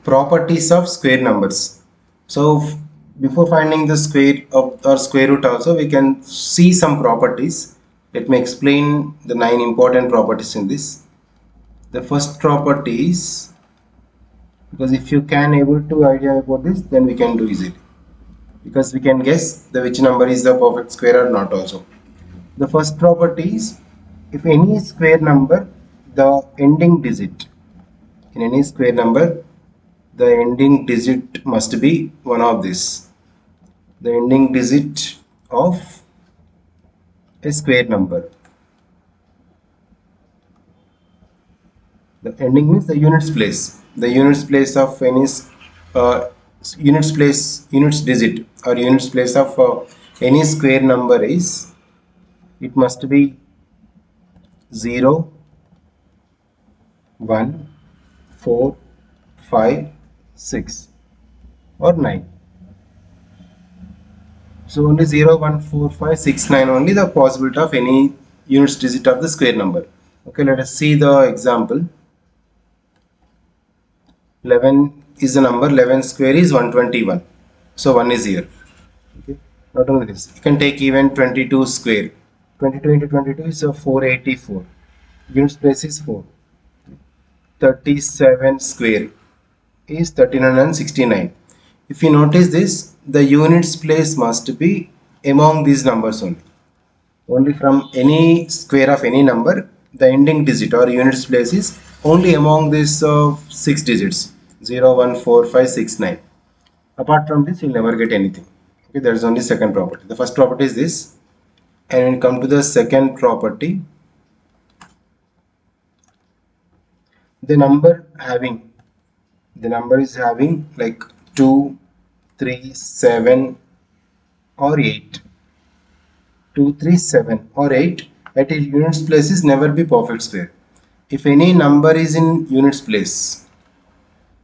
properties of square numbers. So before finding the square of or square root also, we can see some properties. Let me explain the 9 important properties in this. The first property is, because if you can able to idea about this, then we can do easily, because we can guess the which number is the perfect square or not also. The first property is, if any square number, the ending digit in any square number, the ending digit must be one of this. The ending digit of a square number. The ending means the units place. The units place of any units digit or units place of any square number is, it must be 0, 1, 4, 5, 6 or 9. So only 0, 1, 4, 5, 6, 9 only the possibility of any units digit of the square number. Okay, let us see the example. 11 is the number, 11 square is 121. So 1 is here. Okay. Not only this, you can take even 22 square. 22 into 22 is a 484. Units place is 4. 37 square is 1369. If you notice this, the units place must be among these numbers only. Only from any square of any number, the ending digit or units place is only among these 6 digits, 0, 1, 4, 5, 6, 9. Apart from this, you'll never get anything. Okay, there is only second property. The first property is this, and when you come to the second property, the number is having like 2, 3, 7 or 8. 2, 3, 7 or 8 at a units place is never be perfect square. If any number is in units place,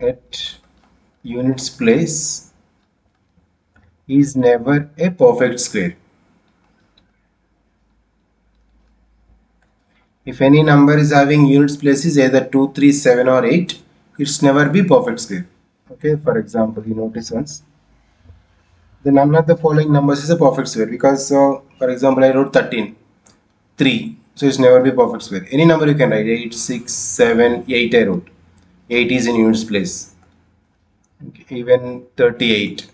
at units place is never a perfect square. If any number is having units places either 2, 3, 7 or 8, it's never be perfect square. Okay, for example, you notice once, the none of the following numbers is a perfect square, because for example I wrote 13, 3, so it's never be perfect square. Any number you can write, 8, 6, 7, 8 I wrote, 8 is in units place. Okay, even 38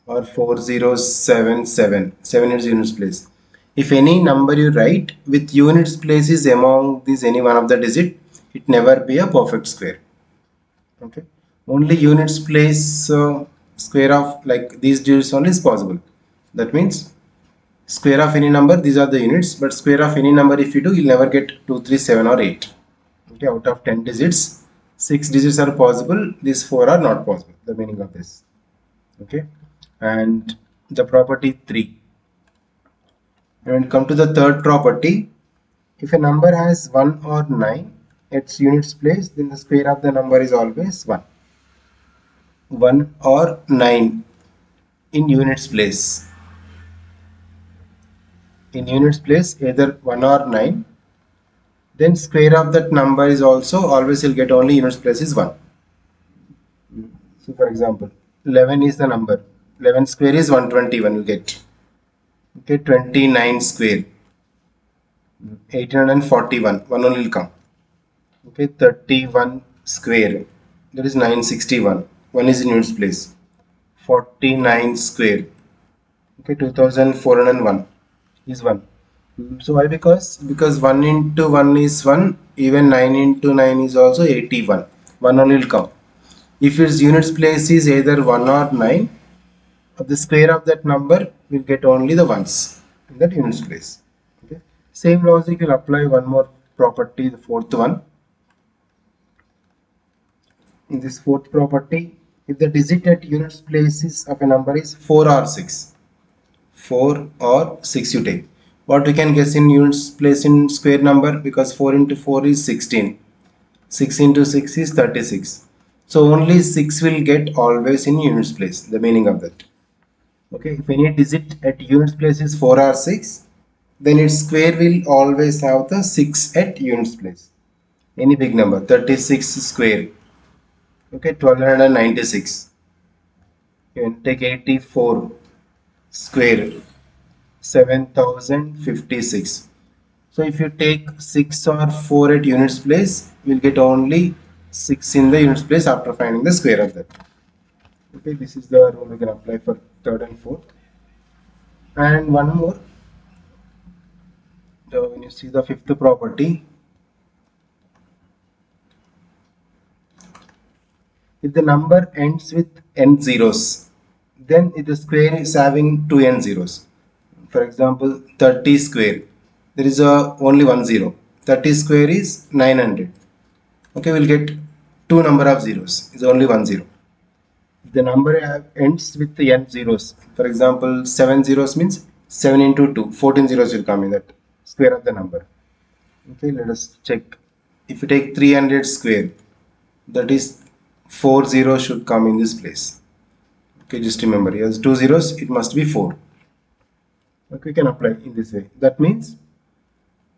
or 4077, 7 is units place. If any number you write with units places among these any one of the digit, it never be a perfect square. Okay, only units place square of like these digits only is possible. That means square of any number, these are the units, but square of any number if you do, you'll never get 2, 3, 7 or 8. Okay, out of 10 digits, 6 digits are possible, these 4 are not possible. The meaning of this. Okay, and the property 3. And when we come to the third property, if a number has 1 or 9 its units place, then the square of the number is always 1. 1 or 9 in units place. In units place, either 1 or 9, then square of that number is also always you'll get only units place is 1. So for example, 11 is the number. 11 square is 121 you get. Okay, 29 square. 841. 1 only will come. Okay, 31 square. That is 961. 1 is in units place. 49 square. Okay, 2401 is 1. So why? Because 1 into 1 is 1. Even 9 into 9 is also 81. 1 only will come. If its units place is either 1 or 9, the square of that number will get only the ones in that units place. Okay. Same logic will apply one more property, the fourth one. In this fourth property, if the digit at units places of a number is 4 or 6, 4 or 6 you take. What we can guess in units place in square number, because 4 into 4 is 16. 6 into 6 is 36. So only 6 will get always in units place, the meaning of that. Okay, if any digit at units place is 4 or 6, then its square will always have the 6 at units place. Any big number, 36 square. Okay, 1296. You can take 84 square, 7056. So if you take 6 or 4 at units place, you will get only 6 in the units place after finding the square of that. Okay, this is the rule we can apply for third and fourth. And one more, when you see the fifth property, if the number ends with n zeros, then the square is having 2 n zeros. For example, 30 square, there is only one zero. 30 square is 900. Okay, we'll get two number of zeros. It's only one zero. If the number ends with the n zeros, for example, 7 zeros means 7 into 2, 14 zeros will come in that square of the number. Okay, let us check. If you take 300 square, that is 4 zeros should come in this place. Okay, just remember, he has two zeros, it must be 4. Okay, we can apply in this way. That means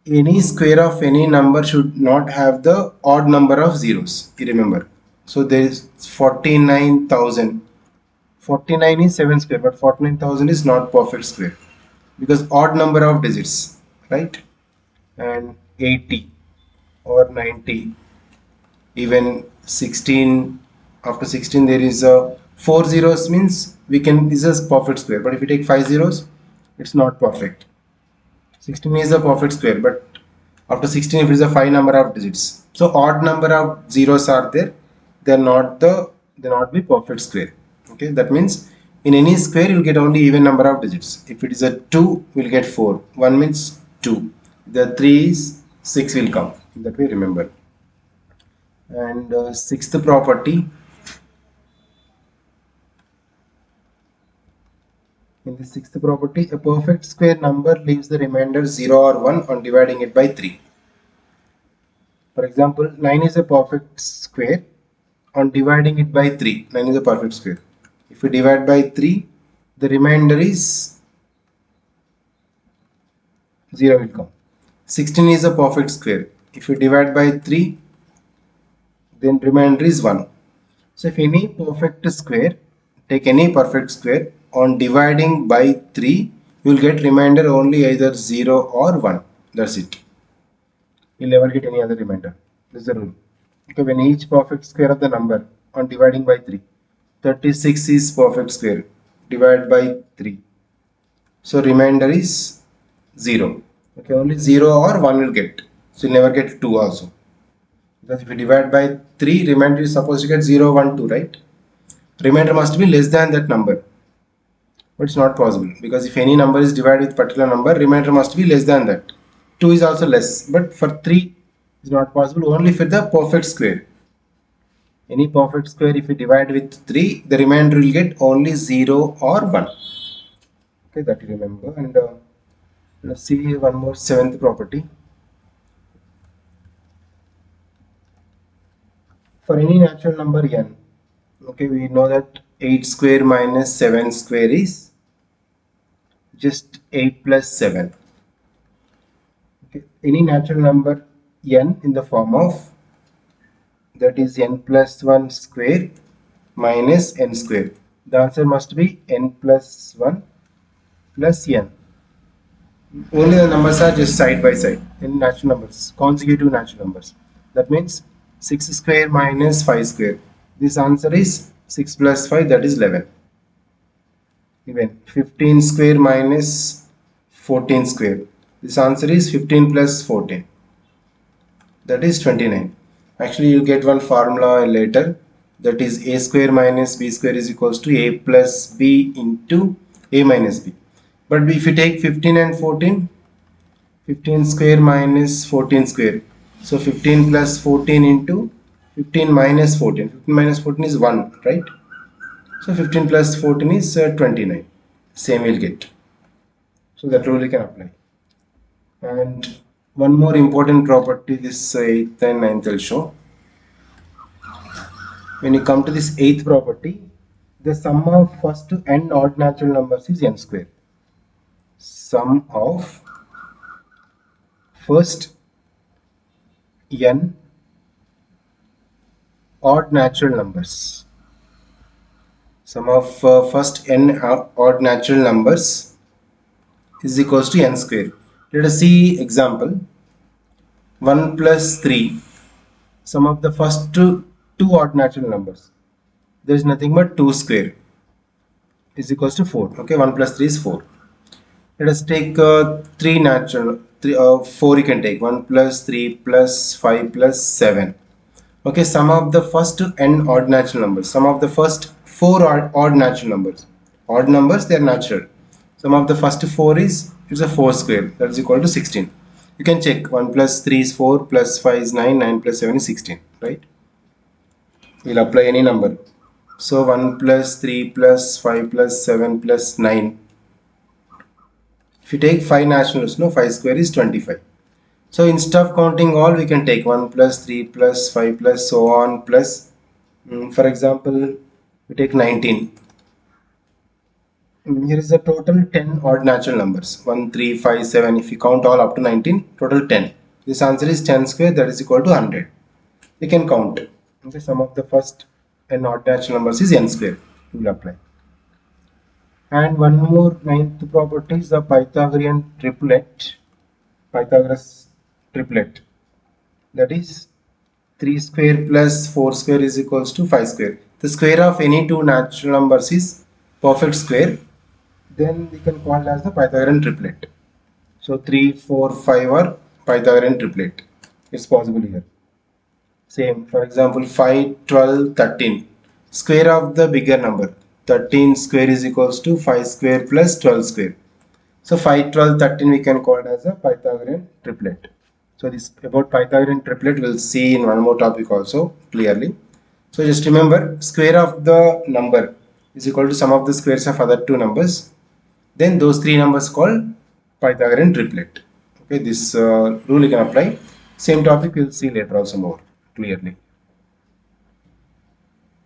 any square of any number should not have the odd number of zeros. You remember. So there is 49,000. 49 is 7 square, but 49,000 is not perfect square because odd number of digits, right? And 80 or 90, even 16. After 16 there is a 4 zeros means we can, this is perfect square, but if you take 5 zeros, it's not perfect. 16 is a perfect square, but after 16 if it is a 5 number of digits, so odd number of zeros are there, they not be perfect square. Okay, that means in any square you will get only even number of digits. If it is a 2, we will get 4, 1 means 2, the 3 is 6 will come, that way remember. And sixth property, in the sixth property, a perfect square number leaves the remainder 0 or 1 on dividing it by 3. For example, 9 is a perfect square. On dividing it by 3, 9 is a perfect square. If we divide by 3, the remainder is 0 will come. 16 is a perfect square. If you divide by 3, then remainder is 1. So if any perfect square, take any perfect square, on dividing by 3, you will get remainder only either 0 or 1. That's it. You'll never get any other remainder. This is the rule. Okay, when each perfect square of the number on dividing by 3, 36 is perfect square, divide by 3. So remainder is 0. Okay, only 0 or 1 will get. So you'll never get 2 also. Because if you divide by 3, remainder is supposed to get 0, 1, 2, right? Remainder must be less than that number. But it's not possible because if any number is divided with particular number, remainder must be less than that. 2 is also less, but for 3 is not possible, only for the perfect square. Any perfect square, if you divide with 3, the remainder will get only 0 or 1. Okay, that you remember. And let's see one more, seventh property. For any natural number n, okay, we know that 8 square minus 7 square is just 8 plus 7. Okay, any natural number n in the form of, that is n plus 1 square minus n square. The answer must be n plus 1 plus n. Only the numbers are just side by side in natural numbers, consecutive natural numbers. That means 6 square minus 5 square. This answer is 6 plus 5, that is 11. Even 15 square minus 14 square. This answer is 15 plus 14. That is 29. Actually, you get one formula later, that is a square minus b square is equals to a plus b into a minus b. But if you take 15 and 14, 15 square minus 14 square. So 15 plus 14 into 15 minus 14. 15 minus 14 is 1, right? So 15 plus 14 is 29. Same we'll get. So that rule you can apply. And one more important property, this 8th and 9th will show. When you come to this 8th property, the sum of first n odd natural numbers is n square. Sum of first n odd natural numbers. Sum of first n odd natural numbers is equals to n square. Let us see example. 1 plus 3. Sum of the first two odd natural numbers. There is nothing but 2 square is equals to 4. Okay, 1 plus 3 is 4. Let us take 3 natural, 4 you can take. 1 plus 3 plus 5 plus 7. Okay, sum of the first n odd natural numbers. Sum of the first 4 odd natural numbers. Odd numbers, they are natural. Sum of the first 4 is, it's a 4 square, that is equal to 16. You can check 1 plus 3 is 4 plus 5 is 9, 9 plus 7 is 16, right? We'll apply any number. So 1 plus 3 plus 5 plus 7 plus 9. If you take 5 naturals, no, 5 square is 25. So instead of counting all, we can take 1 plus 3 plus 5 plus so on plus, for example, we take 19. Here is the total 10 odd natural numbers. 1, 3, 5, 7. If you count all up to 19, total 10. This answer is 10 square, that is equal to 100. We can count. Okay, sum of the first n odd natural numbers is n square. We will apply. And one more ninth property is the Pythagorean triplet. Pythagoras triplet. That is 3 square plus 4 square is equals to 5 square. The square of any two natural numbers is perfect square. Then we can call it as the Pythagorean triplet. So 3, 4, 5 are Pythagorean triplet. It's possible here. Same, for example, 5, 12, 13. Square of the bigger number. 13 square is equals to 5 square plus 12 square. So 5, 12, 13 we can call it as a Pythagorean triplet. So this about Pythagorean triplet we'll see in one more topic also clearly. So just remember, square of the number is equal to sum of the squares of other two numbers. Then those three numbers called Pythagorean triplet. Okay, this rule you can apply. Same topic we'll see later also more clearly.